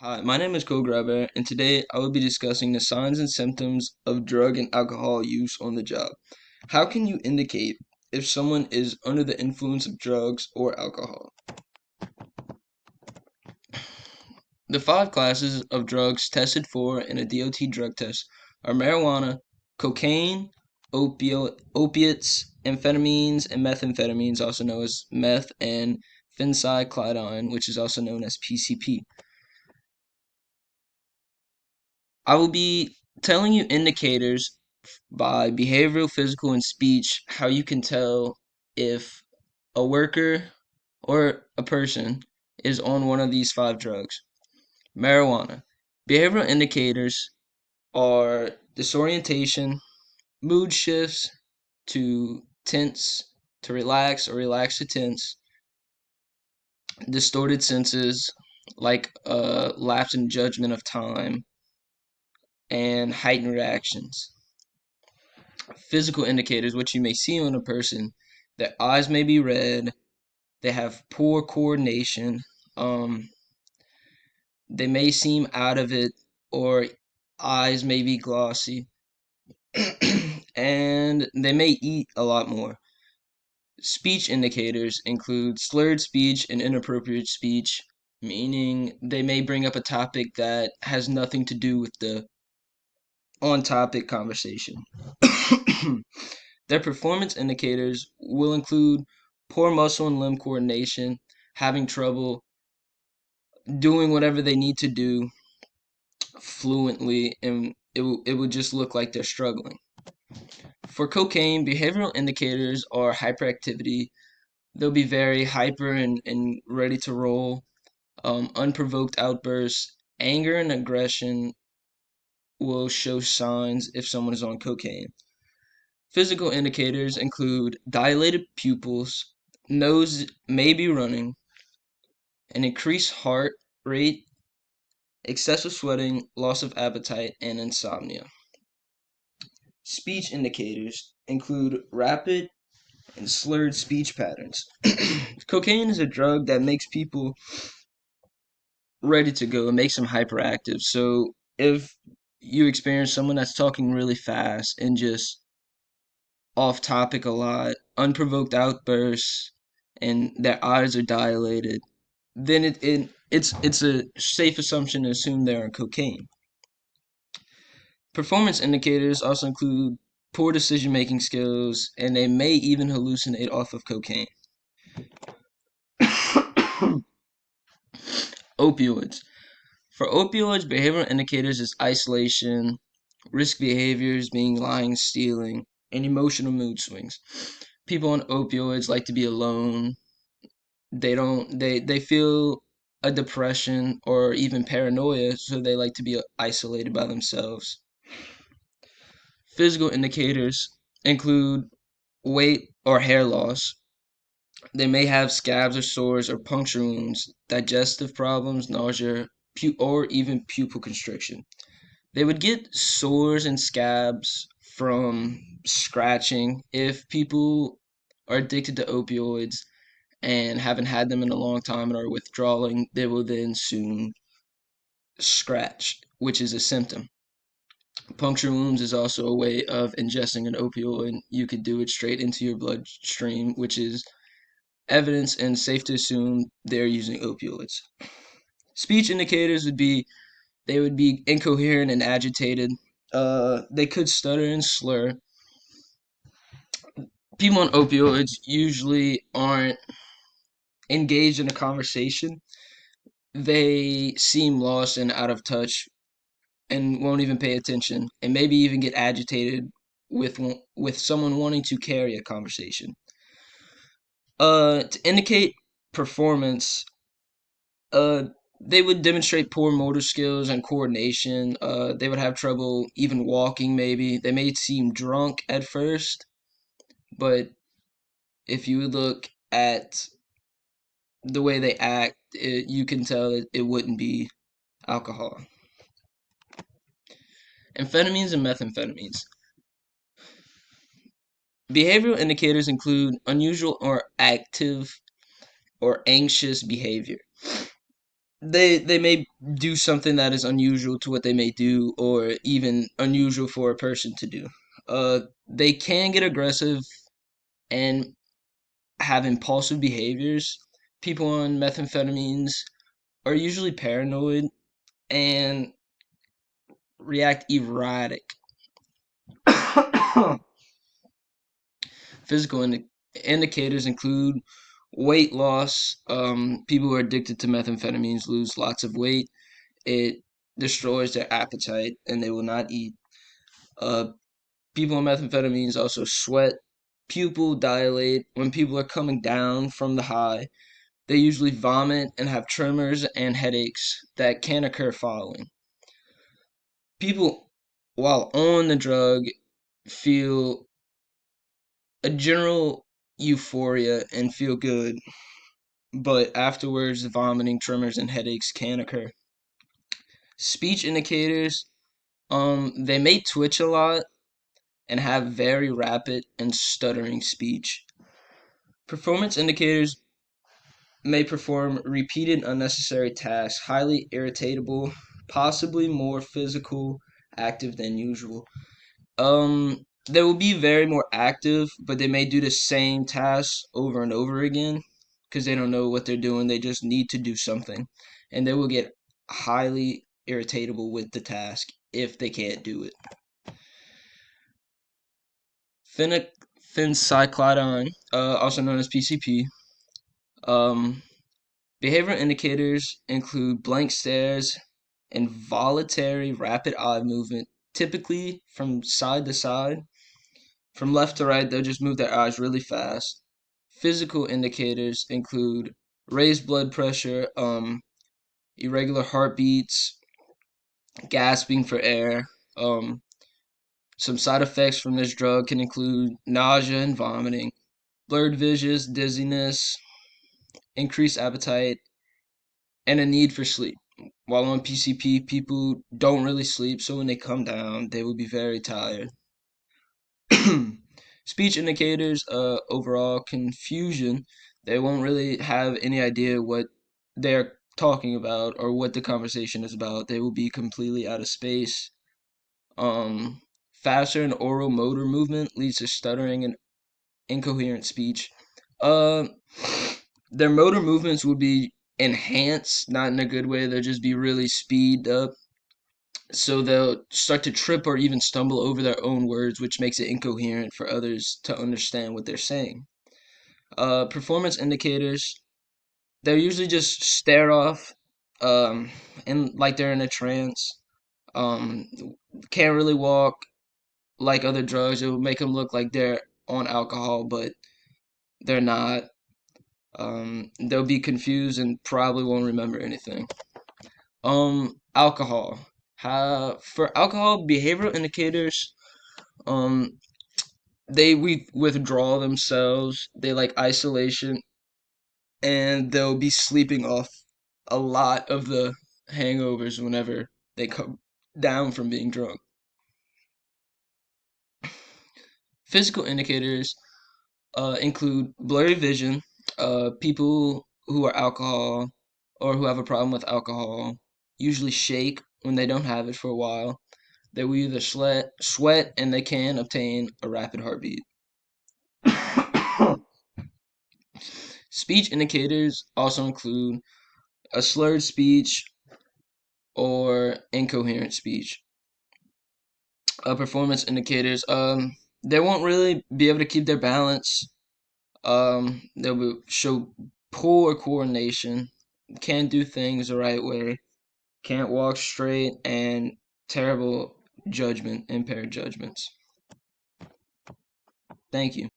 Hi, my name is Grabber, and today I will be discussing the signs and symptoms of drug and alcohol use on the job. How can you indicate if someone is under the influence of drugs or alcohol? The five classes of drugs tested for in a DOT drug test are marijuana, cocaine, opiates, amphetamines, and methamphetamines, also known as meth, and phencyclidine, which is also known as PCP. I will be telling you indicators by behavioral, physical, and speech how you can tell if a worker or a person is on one of these five drugs. Marijuana. Behavioral indicators are disorientation, mood shifts to tense to relax or relax to tense, distorted senses like lapse in judgment of time, and heightened reactions. Physical indicators, which you may see on a person, their eyes may be red, they have poor coordination, um, they may seem out of it, or eyes may be glossy, and they may eat a lot more. Speech indicators include slurred speech and inappropriate speech, meaning they may bring up a topic that has nothing to do with the on topic conversation. Their performance indicators will include poor muscle and limb coordination, having trouble doing whatever they need to do fluently, and it would just look like they're struggling. For cocaine, behavioral indicators are hyperactivity. They'll be very hyper and ready to roll. Unprovoked outbursts, anger and aggression will show signs if someone is on cocaine. Physical indicators include dilated pupils, nose may be running, an increased heart rate, excessive sweating, loss of appetite, and insomnia. Speech indicators include rapid and slurred speech patterns. Cocaine is a drug that makes people ready to go and makes them hyperactive. So if you experience someone that's talking really fast and just off topic a lot, unprovoked outbursts, and their eyes are dilated, then it's a safe assumption to assume they're on cocaine. Performance indicators also include poor decision making skills, and they may even hallucinate off of cocaine. Opioids. For opioids, behavioral indicators is isolation, risk behaviors being lying, stealing, and emotional mood swings. People on opioids like to be alone. They feel a depression or even paranoia, so they like to be isolated by themselves. Physical indicators include weight or hair loss. They may have scabs or sores or puncture wounds, digestive problems, nausea, or even pupil constriction. They would get sores and scabs from scratching. If people are addicted to opioids and haven't had them in a long time and are withdrawing, they will then soon scratch, which is a symptom. Puncture wounds is also a way of ingesting an opioid. You could do it straight into your bloodstream, which is evidence and safe to assume they're using opioids. Speech indicators would be they would be incoherent and agitated. They could stutter and slur. People on opioids usually aren't engaged in a conversation. They seem lost and out of touch and won't even pay attention and maybe even get agitated with someone wanting to carry a conversation. To indicate performance, uh, they would demonstrate poor motor skills and coordination. They would have trouble even walking, maybe. They may seem drunk at first, but if you look at the way they act, you can tell it wouldn't be alcohol. Amphetamines and methamphetamines. Behavioral indicators include unusual or active or anxious behavior. they may do something that is unusual to what they may do, or even unusual for a person to do. They can get aggressive and have impulsive behaviors. People on methamphetamines are usually paranoid and react erratic. Physical indicators include weight loss. People who are addicted to methamphetamines lose lots of weight. It destroys their appetite and they will not eat. Uh, People on methamphetamines also sweat, pupil dilate. When people are coming down from the high, they usually vomit and have tremors and headaches that can occur following. People, while on the drug, feel a general euphoria and feel good, but afterwards, vomiting, tremors, and headaches can occur. Speech indicators, they may twitch a lot and have very rapid and stuttering speech. Performance indicators may perform repeated unnecessary tasks, highly irritable, possibly more physical active than usual. They will be very more active, but they may do the same tasks over and over again because they don't know what they're doing. They just need to do something, and they will get highly irritable with the task if they can't do it. Phencyclidine, also known as PCP. Um, Behavioral indicators include blank stares, involuntary rapid eye movement, typically from side to side. From left to right, they'll just move their eyes really fast. Physical indicators include raised blood pressure, irregular heartbeats, gasping for air. Some side effects from this drug can include nausea and vomiting, blurred visions, dizziness, increased appetite, and a need for sleep. While on PCP, people don't really sleep, so when they come down, they will be very tired. Speech indicators, overall confusion. They won't really have any idea what they're talking about or what the conversation is about. They will be completely out of space. Um, Faster and oral motor movement leads to stuttering and incoherent speech. Uh, their motor movements will be enhanced, not in a good way. They'll just be really speed up. So they'll start to trip or even stumble over their own words, which makes it incoherent for others to understand what they're saying. Performance indicators, they'll usually just stare off and like they're in a trance. Um, can't really walk like other drugs. It will make them look like they're on alcohol, but they're not. They'll be confused and probably won't remember anything. Alcohol. For alcohol behavioral indicators, um, they withdraw themselves. They like isolation, and they'll be sleeping off a lot of the hangovers whenever they come down from being drunk. Physical indicators include blurry vision. People who are alcohol or who have a problem with alcohol usually shake when they don't have it for a while. They will either sweat, and they can obtain a rapid heartbeat. Speech indicators also include a slurred speech or incoherent speech. Performance indicators, they won't really be able to keep their balance. They'll show poor coordination, can't do things the right way, can't walk straight, and terrible impaired judgments. Thank you.